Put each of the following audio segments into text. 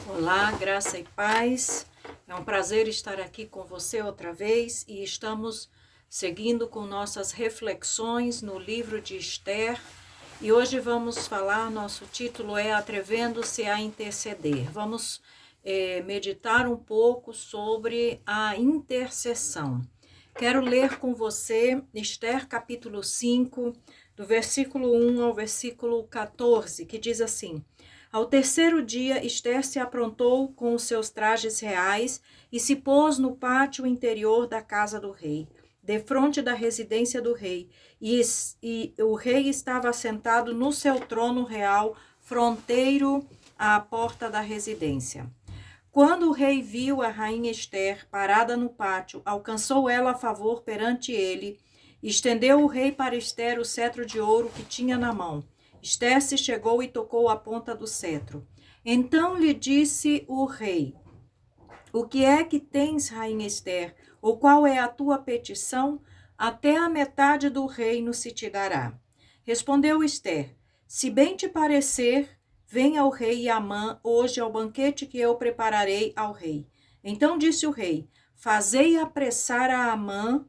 Olá, graça e paz. É um prazer estar aqui com você outra vez e estamos seguindo com nossas reflexões no livro de Esther. E hoje vamos falar, nosso título é Atrevendo-se a Interceder. Vamos meditar um pouco sobre a intercessão. Quero ler com você Esther capítulo 5, do versículo 1 ao versículo 14, que diz assim: Ao terceiro dia, Esther se aprontou com os seus trajes reais e se pôs no pátio interior da casa do rei, defronte da residência do rei, e o rei estava assentado no seu trono real, fronteiro à porta da residência. Quando o rei viu a rainha Esther parada no pátio, alcançou ela favor perante ele. Estendeu o rei para Esther o cetro de ouro que tinha na mão. Esther se chegou e tocou a ponta do cetro. Então lhe disse o rei: O que é que tens, rainha Esther? Ou qual é a tua petição? Até a metade do reino se te dará. Respondeu Esther: Se bem te parecer, venha o rei Amã hoje ao banquete que eu prepararei ao rei. Então disse o rei: Fazei apressar a Amã,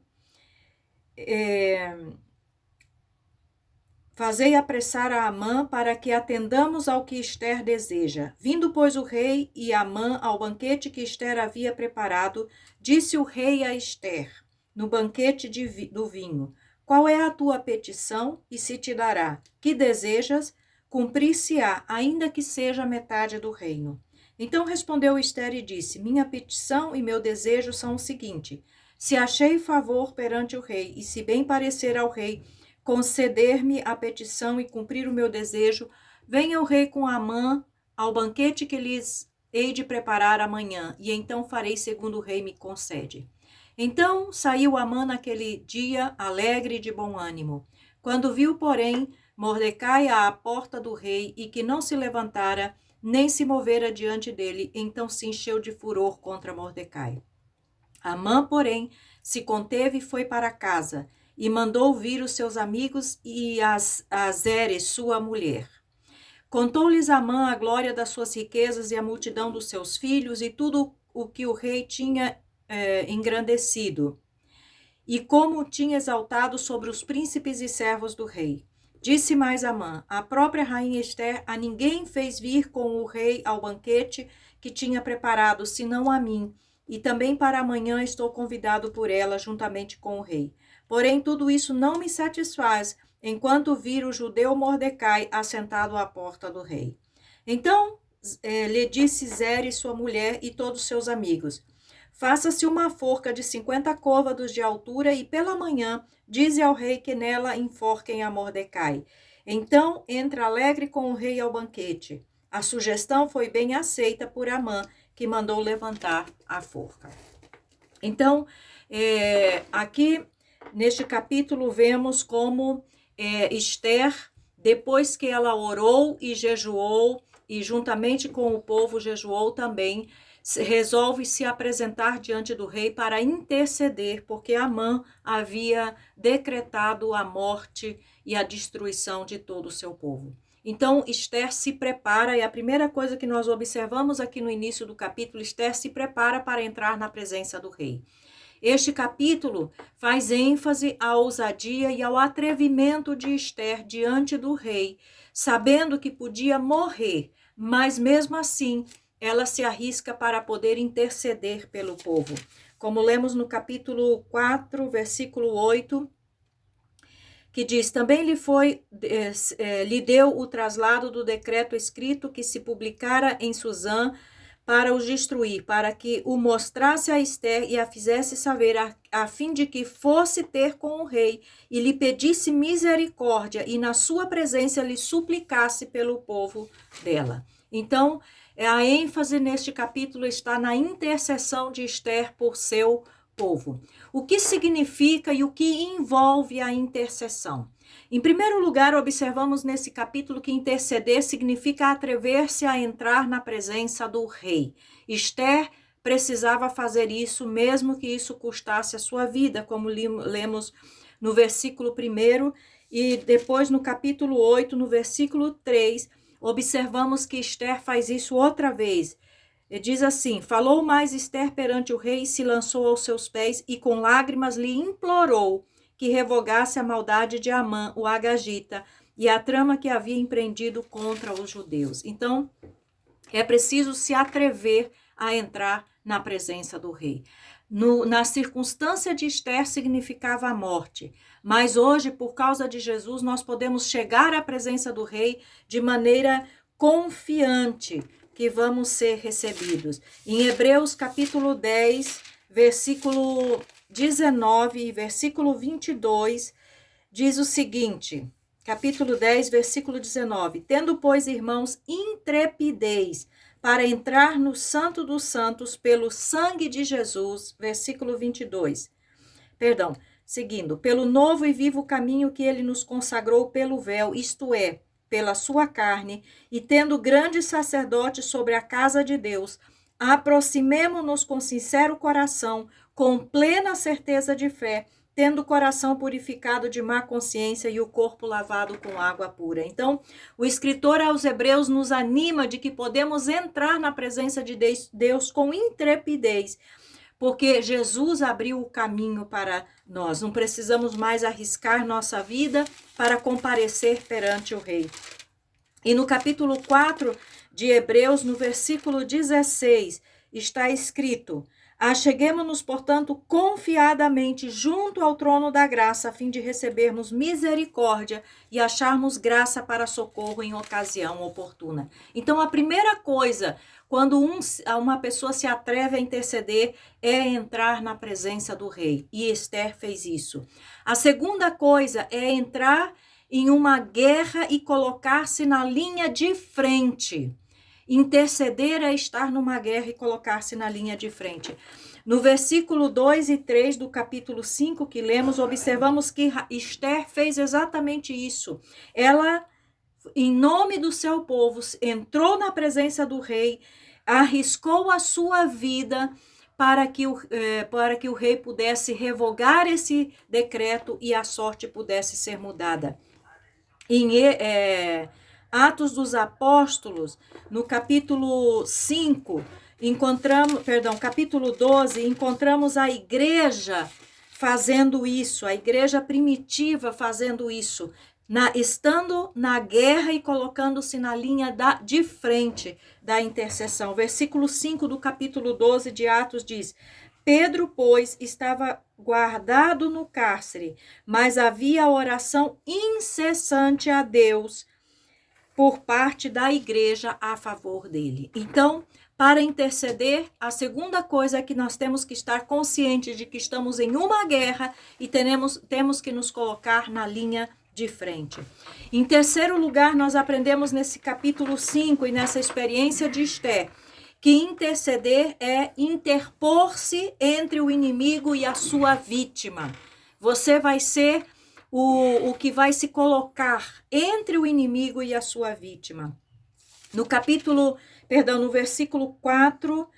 para que atendamos ao que Esther deseja. Vindo, pois, o rei e Amã ao banquete que Esther havia preparado, disse o rei a Esther, no banquete do vinho: Qual é a tua petição e se te dará? Que desejas? Cumprir-se-á, ainda que seja metade do reino. Então respondeu Esther e disse: Minha petição e meu desejo são o seguinte: se achei favor perante o rei, e se bem parecer ao rei conceder-me a petição e cumprir o meu desejo, venha o rei com Amã ao banquete que lhes hei de preparar amanhã, e então farei segundo o rei me concede. Então saiu Amã naquele dia alegre e de bom ânimo. Quando viu, porém, Mordecai à porta do rei e que não se levantara, nem se movera diante dele, então se encheu de furor contra Mordecai. Amã, porém, se conteve e foi para casa, e mandou vir os seus amigos e a Zeres, sua mulher. Contou-lhes Amã a glória das suas riquezas e a multidão dos seus filhos e tudo o que o rei tinha engrandecido, e como o tinha exaltado sobre os príncipes e servos do rei. Disse mais Amã: a própria rainha Esther a ninguém fez vir com o rei ao banquete que tinha preparado, senão a mim, e também para amanhã estou convidado por ela, juntamente com o rei. Porém, tudo isso não me satisfaz, enquanto vir o judeu Mordecai assentado à porta do rei. Então lhe disse Zeres, sua mulher, e todos seus amigos: Faça-se uma forca de 50 côvados de altura e pela manhã dize ao rei que nela enforquem a Mordecai. Então entra alegre com o rei ao banquete. A sugestão foi bem aceita por Amã, que mandou levantar a forca. Então, aqui neste capítulo vemos como Esther, depois que ela orou e jejuou, e juntamente com o povo jejuou também, resolve se apresentar diante do rei para interceder, porque Amã havia decretado a morte e a destruição de todo o seu povo. Então, Esther se prepara, e a primeira coisa que nós observamos aqui no início do capítulo, Esther se prepara para entrar na presença do rei. Este capítulo faz ênfase à ousadia e ao atrevimento de Esther diante do rei, sabendo que podia morrer, mas mesmo assim ela se arrisca para poder interceder pelo povo. Como lemos no capítulo 4, versículo 8, que diz: também lhe deu o traslado do decreto escrito que se publicara em Susã para os destruir, para que o mostrasse a Esther e a fizesse saber, a fim de que fosse ter com o rei e lhe pedisse misericórdia e na sua presença lhe suplicasse pelo povo dela. Então, a ênfase neste capítulo está na intercessão de Esther por seu povo. O que significa e o que envolve a intercessão? Em primeiro lugar, observamos nesse capítulo que interceder significa atrever-se a entrar na presença do rei. Esther precisava fazer isso, mesmo que isso custasse a sua vida, como lemos no versículo 1, e depois no capítulo 8, no versículo 3, observamos que Esther faz isso outra vez. diz assim: falou mais Ester perante o rei, se lançou aos seus pés e com lágrimas lhe implorou que revogasse a maldade de Amã, o agagita, e a trama que havia empreendido contra os judeus. Então, é preciso se atrever a entrar na presença do rei. Na circunstância de Ester significava a morte, mas hoje, por causa de Jesus, nós podemos chegar à presença do rei de maneira confiante que vamos ser recebidos. Em Hebreus capítulo 10, versículo 19 e versículo 22, diz o seguinte, capítulo 10, versículo 19: tendo, pois, irmãos, intrepidez para entrar no Santo dos Santos pelo sangue de Jesus, versículo 22, seguindo, pelo novo e vivo caminho que ele nos consagrou pelo véu, isto é, pela sua carne, e tendo grande sacerdote sobre a casa de Deus, aproximemo-nos com sincero coração, com plena certeza de fé, tendo o coração purificado de má consciência e o corpo lavado com água pura. Então, o escritor aos Hebreus nos anima de que podemos entrar na presença de Deus com intrepidez, porque Jesus abriu o caminho para nós. Não precisamos mais arriscar nossa vida para comparecer perante o rei. E no capítulo 4 de Hebreus, no versículo 16, está escrito: acheguemo-nos, portanto, confiadamente junto ao trono da graça, a fim de recebermos misericórdia e acharmos graça para socorro em ocasião oportuna. Então, a primeira coisa, quando uma pessoa se atreve a interceder, é entrar na presença do rei. E Ester fez isso. A segunda coisa é entrar em uma guerra e colocar-se na linha de frente. Interceder é estar numa guerra e colocar-se na linha de frente. No versículo 2 e 3 do capítulo 5 que lemos, observamos que Ester fez exatamente isso. Ela, em nome do seu povo, entrou na presença do rei, arriscou a sua vida para que o rei pudesse revogar esse decreto e a sorte pudesse ser mudada. Em Atos dos Apóstolos, no capítulo 5, capítulo 12, encontramos a igreja fazendo isso, a igreja primitiva fazendo isso, estando na guerra e colocando-se na linha de frente da intercessão. Versículo 5 do capítulo 12 de Atos diz: Pedro, pois, estava guardado no cárcere, mas havia oração incessante a Deus por parte da igreja a favor dele. Então, para interceder, a segunda coisa é que nós temos que estar conscientes de que estamos em uma guerra e temos que nos colocar na linha de frente. Em terceiro lugar, nós aprendemos nesse capítulo 5 e nessa experiência de Ester, que interceder é interpor-se entre o inimigo e a sua vítima. Você vai ser o que vai se colocar entre o inimigo e a sua vítima. No versículo 4,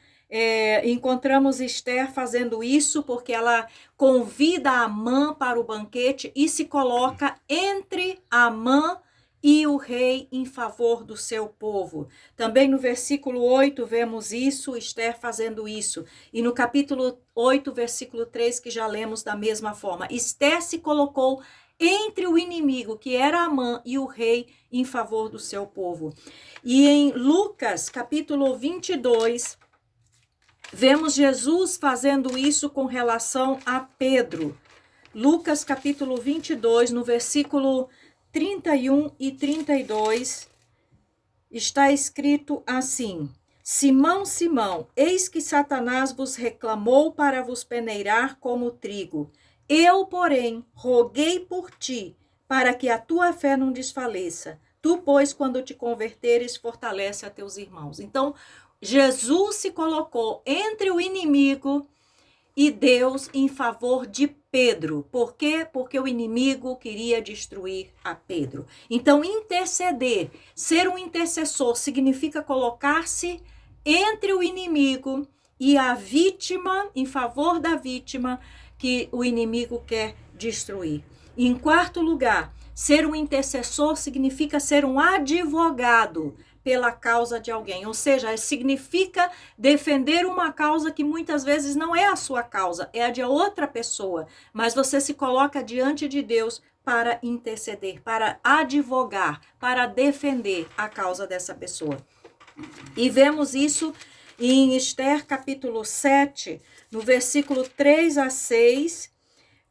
encontramos Ester fazendo isso porque ela convida Amã para o banquete e se coloca entre Amã e o rei em favor do seu povo. Também no versículo 8 vemos isso, Ester fazendo isso. E no capítulo 8, versículo 3, que já lemos da mesma forma. Ester se colocou entre o inimigo, que era Amã, e o rei em favor do seu povo. E em Lucas, capítulo 22, vemos Jesus fazendo isso com relação a Pedro. Lucas, capítulo 22, no versículo 31 e 32, está escrito assim: Simão, Simão, eis que Satanás vos reclamou para vos peneirar como trigo. Eu, porém, roguei por ti, para que a tua fé não desfaleça. Tu, pois, quando te converteres, fortalece a teus irmãos. Então, Jesus se colocou entre o inimigo e Deus em favor de Pedro. Por quê? Porque o inimigo queria destruir a Pedro. Então, interceder, ser um intercessor, significa colocar-se entre o inimigo e a vítima, em favor da vítima, que o inimigo quer destruir. Em quarto lugar, ser um intercessor significa ser um advogado pela causa de alguém. Ou seja, significa defender uma causa que muitas vezes não é a sua causa, é a de outra pessoa. Mas você se coloca diante de Deus para interceder, para advogar, para defender a causa dessa pessoa. E vemos isso em Esther capítulo 7, no versículo 3 a 6,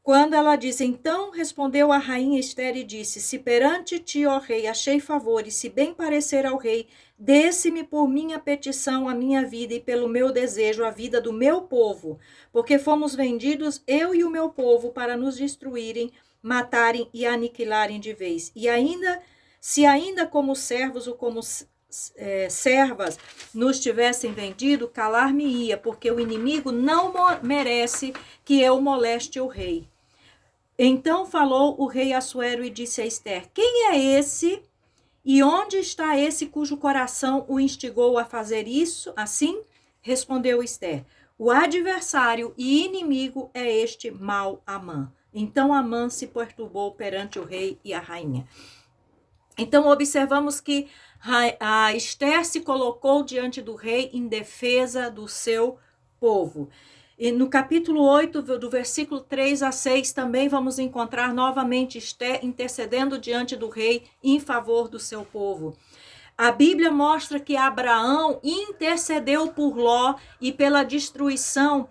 quando ela diz: então respondeu a rainha Esther e disse: se perante ti, ó rei, achei favor, e se bem parecer ao rei, desse-me por minha petição a minha vida e pelo meu desejo a vida do meu povo, porque fomos vendidos, eu e o meu povo, para nos destruírem, matarem e aniquilarem de vez. E ainda, se ainda como servos ou como servas nos tivessem vendido, calar-me-ia, porque o inimigo não merece que eu moleste o rei. Então falou o rei Assuero e disse a Esther: quem é esse e onde está esse cujo coração o instigou a fazer isso assim? Respondeu Esther: o adversário e inimigo é este mau Amã. Então Amã se perturbou perante o rei e a rainha. Então observamos que a Esther se colocou diante do rei em defesa do seu povo. E no capítulo 8, do versículo 3 a 6, também vamos encontrar novamente Esther intercedendo diante do rei em favor do seu povo. A Bíblia mostra que Abraão intercedeu por Ló e pela destruição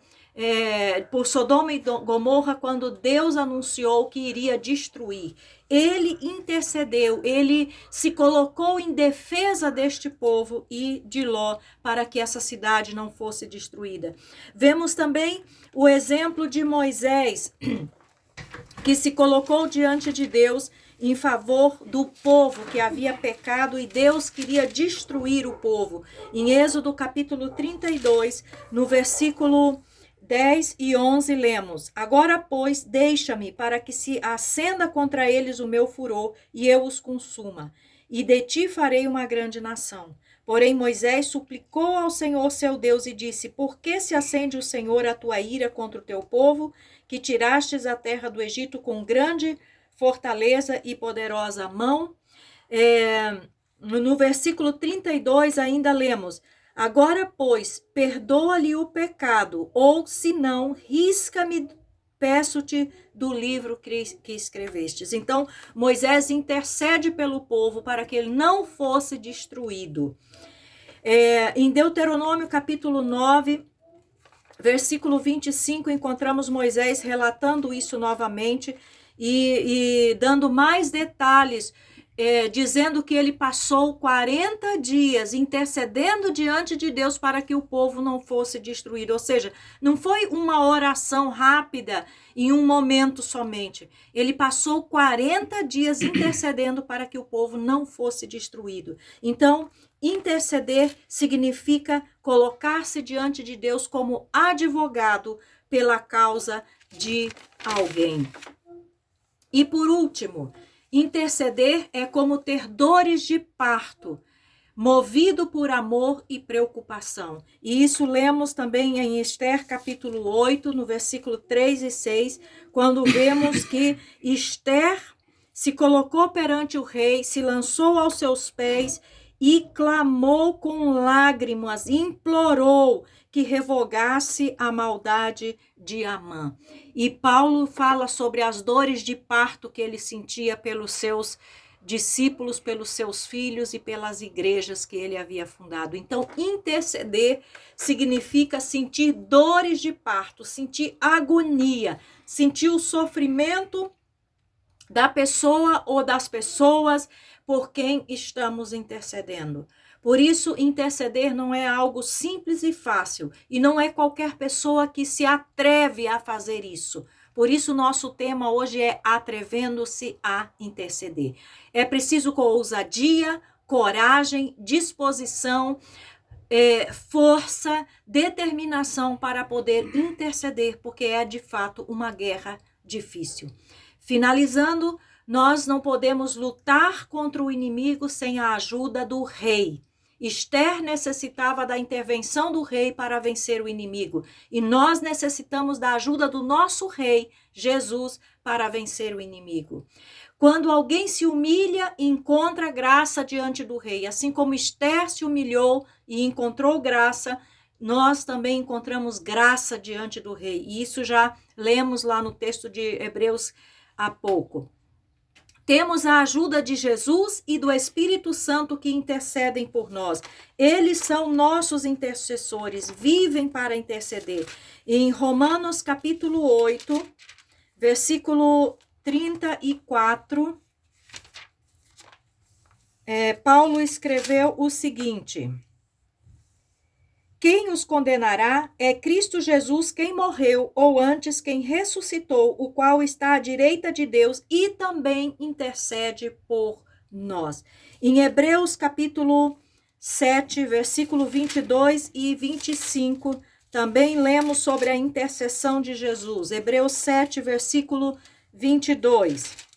por Sodoma e Gomorra, quando Deus anunciou que iria destruir. Ele intercedeu, ele se colocou em defesa deste povo e de Ló para que essa cidade não fosse destruída. Vemos também o exemplo de Moisés, que se colocou diante de Deus em favor do povo que havia pecado e Deus queria destruir o povo. Em Êxodo capítulo 32, no versículo 10 e 11 lemos: agora, pois, deixa-me para que se acenda contra eles o meu furor e eu os consuma, e de ti farei uma grande nação. Porém Moisés suplicou ao Senhor seu Deus e disse: por que se acende o Senhor a tua ira contra o teu povo, que tirastes a terra do Egito com grande fortaleza e poderosa mão? No versículo 32 ainda lemos: agora, pois, perdoa-lhe o pecado, ou se não, risca-me, peço-te, do livro que escrevestes. Então, Moisés intercede pelo povo para que ele não fosse destruído. Em Deuteronômio capítulo 9, versículo 25, encontramos Moisés relatando isso novamente e dando mais detalhes, dizendo que ele passou 40 dias intercedendo diante de Deus para que o povo não fosse destruído. Ou seja, não foi uma oração rápida em um momento somente. Ele passou 40 dias intercedendo para que o povo não fosse destruído. Então, interceder significa colocar-se diante de Deus como advogado pela causa de alguém. E por último, interceder é como ter dores de parto, movido por amor e preocupação. E isso lemos também em Esther capítulo 8, no versículo 3 e 6, quando vemos que Esther se colocou perante o rei, se lançou aos seus pés e clamou com lágrimas, implorou que revogasse a maldade de Amã. E Paulo fala sobre as dores de parto que ele sentia pelos seus discípulos, pelos seus filhos e pelas igrejas que ele havia fundado. Então, interceder significa sentir dores de parto, sentir agonia, sentir o sofrimento da pessoa ou das pessoas por quem estamos intercedendo. Por isso, interceder não é algo simples e fácil, e não é qualquer pessoa que se atreve a fazer isso. Por isso, nosso tema hoje é atrevendo-se a interceder. É preciso com ousadia, coragem, disposição, força, determinação para poder interceder, porque é de fato uma guerra difícil. Finalizando, nós não podemos lutar contra o inimigo sem a ajuda do rei. Esther necessitava da intervenção do rei para vencer o inimigo. E nós necessitamos da ajuda do nosso rei, Jesus, para vencer o inimigo. Quando alguém se humilha, encontra graça diante do rei. Assim como Esther se humilhou e encontrou graça, nós também encontramos graça diante do rei. E isso já lemos lá no texto de Hebreus há pouco. Temos a ajuda de Jesus e do Espírito Santo que intercedem por nós. Eles são nossos intercessores, vivem para interceder. E em Romanos capítulo 8, versículo 34, Paulo escreveu o seguinte: quem os condenará é Cristo Jesus, quem morreu, ou antes quem ressuscitou, o qual está à direita de Deus e também intercede por nós. Em Hebreus capítulo 7, versículo 22 e 25, também lemos sobre a intercessão de Jesus. Hebreus 7, versículo 22.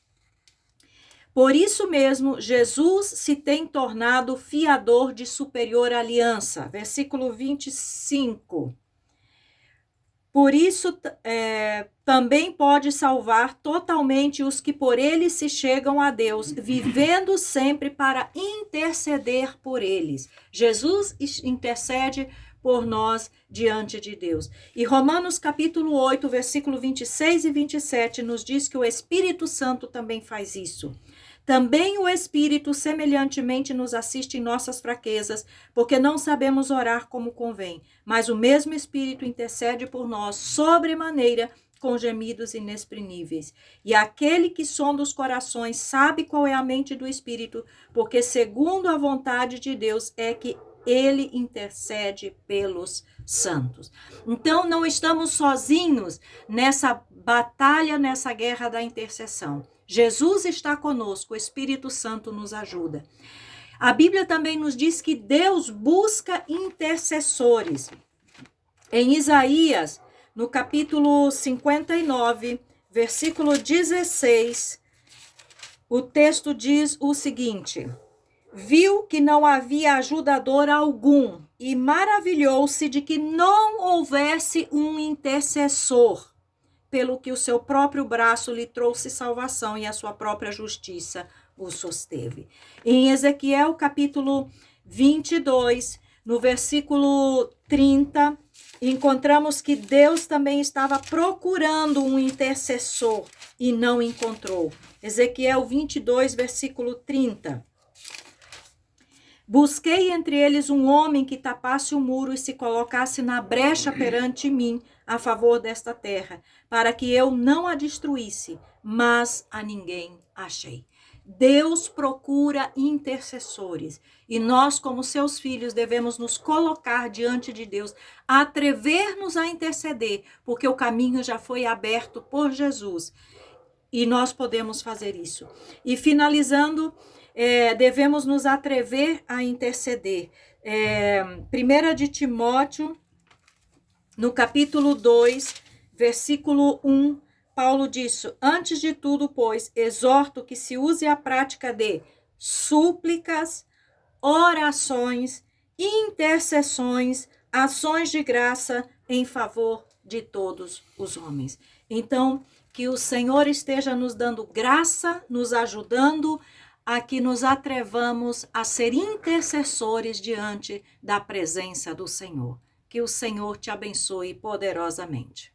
Por isso mesmo, Jesus se tem tornado fiador de superior aliança. Versículo 25. Por isso, também pode salvar totalmente os que por ele se chegam a Deus, vivendo sempre para interceder por eles. Jesus intercede por nós diante de Deus. E Romanos capítulo 8, versículo 26 e 27 nos diz que o Espírito Santo também faz isso. Também o Espírito semelhantemente nos assiste em nossas fraquezas, porque não sabemos orar como convém, mas o mesmo Espírito intercede por nós sobremaneira com gemidos inexprimíveis. E aquele que sonda os corações sabe qual é a mente do Espírito, porque segundo a vontade de Deus é que ele intercede pelos santos. Então, não estamos sozinhos nessa batalha, nessa guerra da intercessão. Jesus está conosco, o Espírito Santo nos ajuda. A Bíblia também nos diz que Deus busca intercessores. Em Isaías, no capítulo 59, versículo 16, o texto diz o seguinte: viu que não havia ajudador algum e maravilhou-se de que não houvesse um intercessor, pelo que o seu próprio braço lhe trouxe salvação e a sua própria justiça o susteve. Em Ezequiel capítulo 22, no versículo 30, encontramos que Deus também estava procurando um intercessor e não encontrou. Ezequiel 22, versículo 30. Busquei entre eles um homem que tapasse o muro e se colocasse na brecha perante mim a favor desta terra, para que eu não a destruísse, mas a ninguém achei. Deus procura intercessores e nós, como seus filhos, devemos nos colocar diante de Deus, atrever-nos a interceder, porque o caminho já foi aberto por Jesus e nós podemos fazer isso. E finalizando, devemos nos atrever a interceder. 1 de Timóteo, no capítulo 2, versículo 1, Paulo diz: antes de tudo, pois, exorto que se use a prática de súplicas, orações, intercessões, ações de graça em favor de todos os homens. Então, que o Senhor esteja nos dando graça, nos ajudando a que nos atrevamos a ser intercessores diante da presença do Senhor. Que o Senhor te abençoe poderosamente.